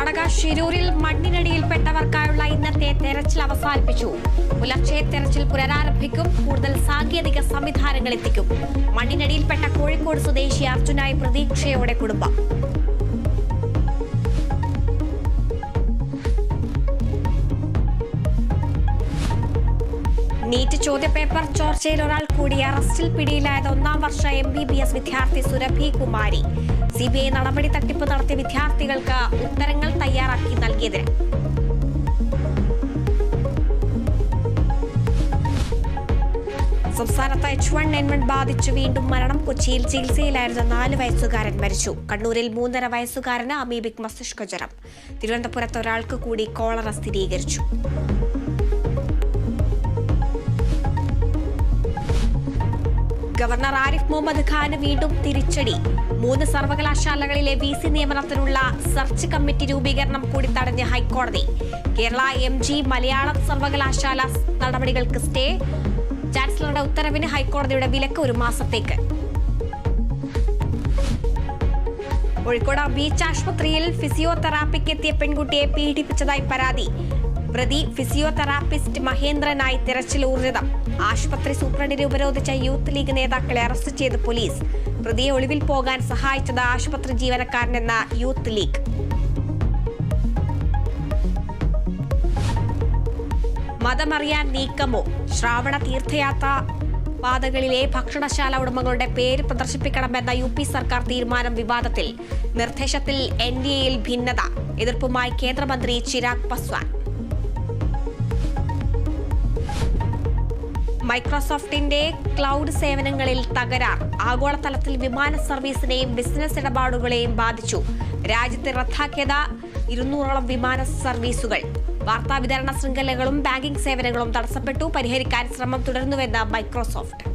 കർണാടക ഷിരൂരിൽ മണ്ണിനടിയിൽപ്പെട്ടവർക്കായുള്ള ഇന്നത്തെ തെരച്ചിൽ അവസാനിപ്പിച്ചു. പുലർച്ചെ തെരച്ചിൽ പുനരാരംഭിക്കും. കൂടുതൽ സാങ്കേതിക സംവിധാനങ്ങൾ എത്തിക്കും. മണ്ണിനടിയിൽപ്പെട്ട കോഴിക്കോട് സ്വദേശി അർജുനായി പ്രതീക്ഷയോടെ കുടുംബം. നീറ്റ് ചോദ്യപേപ്പർ ചോർച്ചയിൽ ഒരാൾ കൂടി അറസ്റ്റിൽ പിടിയിലായത് 1ാം വർഷ MBBS വിദ്യാർത്ഥി സുരഭി കുമാരി. CBI നടപടി തട്ടിപ്പ് നടത്തിയ വിദ്യാർത്ഥികൾക്ക് ഉത്തരങ്ങൾ തയ്യാറാക്കി നൽകിയതിന്. സംസ്ഥാനത്ത് H1N1 ബാധിച്ചു വീണ്ടും മരണം. കൊച്ചിയിൽ ചികിത്സയിലായിരുന്ന 4 വയസ്സുകാരൻ മരിച്ചു. കണ്ണൂരിൽ 3.5 വയസ്സുകാരന് അമീബിക് മസ്തിഷ്കജ്വരം. തിരുവനന്തപുരത്ത് ഒരാൾക്ക് കൂടി കോളറ സ്ഥിരീകരിച്ചു. ഗവർണർ ആരിഫ് മുഹമ്മദ് ഖാന് വീണ്ടും തിരിച്ചടി. 3 സർവകലാശാലകളിലെ VC നിയമനത്തിനുള്ള സെർച്ച് കമ്മിറ്റി രൂപീകരണം കൂടി തടഞ്ഞ് ഹൈക്കോടതി. കേരള MG മലയാളം സർവകലാശാല നടപടികൾക്ക് സ്റ്റേ. ചാൻസലറുടെ ഉത്തരവിന് ഹൈക്കോടതിയുടെ വിലക്ക് 1 മാസത്തേക്ക്. കോഴിക്കോട് ബീച്ച് ആശുപത്രിയിൽ ഫിസിയോതെറാപ്പിക്ക് എത്തിയ പെൺകുട്ടിയെ പീഡിപ്പിച്ചതായി പരാതി. പ്രതി ഫിസിയോതെറാപ്പിസ്റ്റ് മഹേന്ദ്രനായി തിരച്ചിൽ ഊർജിതം. ആശുപത്രി സൂപ്രണ്ടിനെ ഉപരോധിച്ച യൂത്ത് ലീഗ് നേതാക്കളെ അറസ്റ്റ് ചെയ്ത് പോലീസ്. പ്രതിയെ ഒളിവിൽ പോകാൻ സഹായിച്ചത് ആശുപത്രി ജീവനക്കാരനെന്ന യൂത്ത് ലീഗ്. മതമറിയാൻ നീക്കമോ? ശ്രാവണ തീർത്ഥയാത്ര പാതകളിലെ ഭക്ഷണശാല ഉടമകളുടെ പേര് പ്രദർശിപ്പിക്കണമെന്ന UP സർക്കാർ തീരുമാനം വിവാദത്തിൽ. നിർദ്ദേശത്തിൽ NDAയിൽ ഭിന്നത. എതിർപ്പുമായി കേന്ദ്രമന്ത്രി ചിരാഗ് പസ്വാൻ. മൈക്രോസോഫ്റ്റിന്റെ ക്ലൗഡ് സേവനങ്ങളിൽ തകരാർ. ആഗോളതലത്തിൽ വിമാന സർവീസിനെയും ബിസിനസ് ഇടപാടുകളെയും ബാധിച്ചു. രാജ്യത്ത് റദ്ദാക്കിയത് 200ഓളം വിമാന സർവീസുകൾ. വാർത്താ വിതരണ ശൃംഖലകളും ബാങ്കിംഗ് സേവനങ്ങളും തടസ്സപ്പെട്ടു. പരിഹരിക്കാൻ ശ്രമം തുടരുന്നുവെന്ന് മൈക്രോസോഫ്റ്റ്.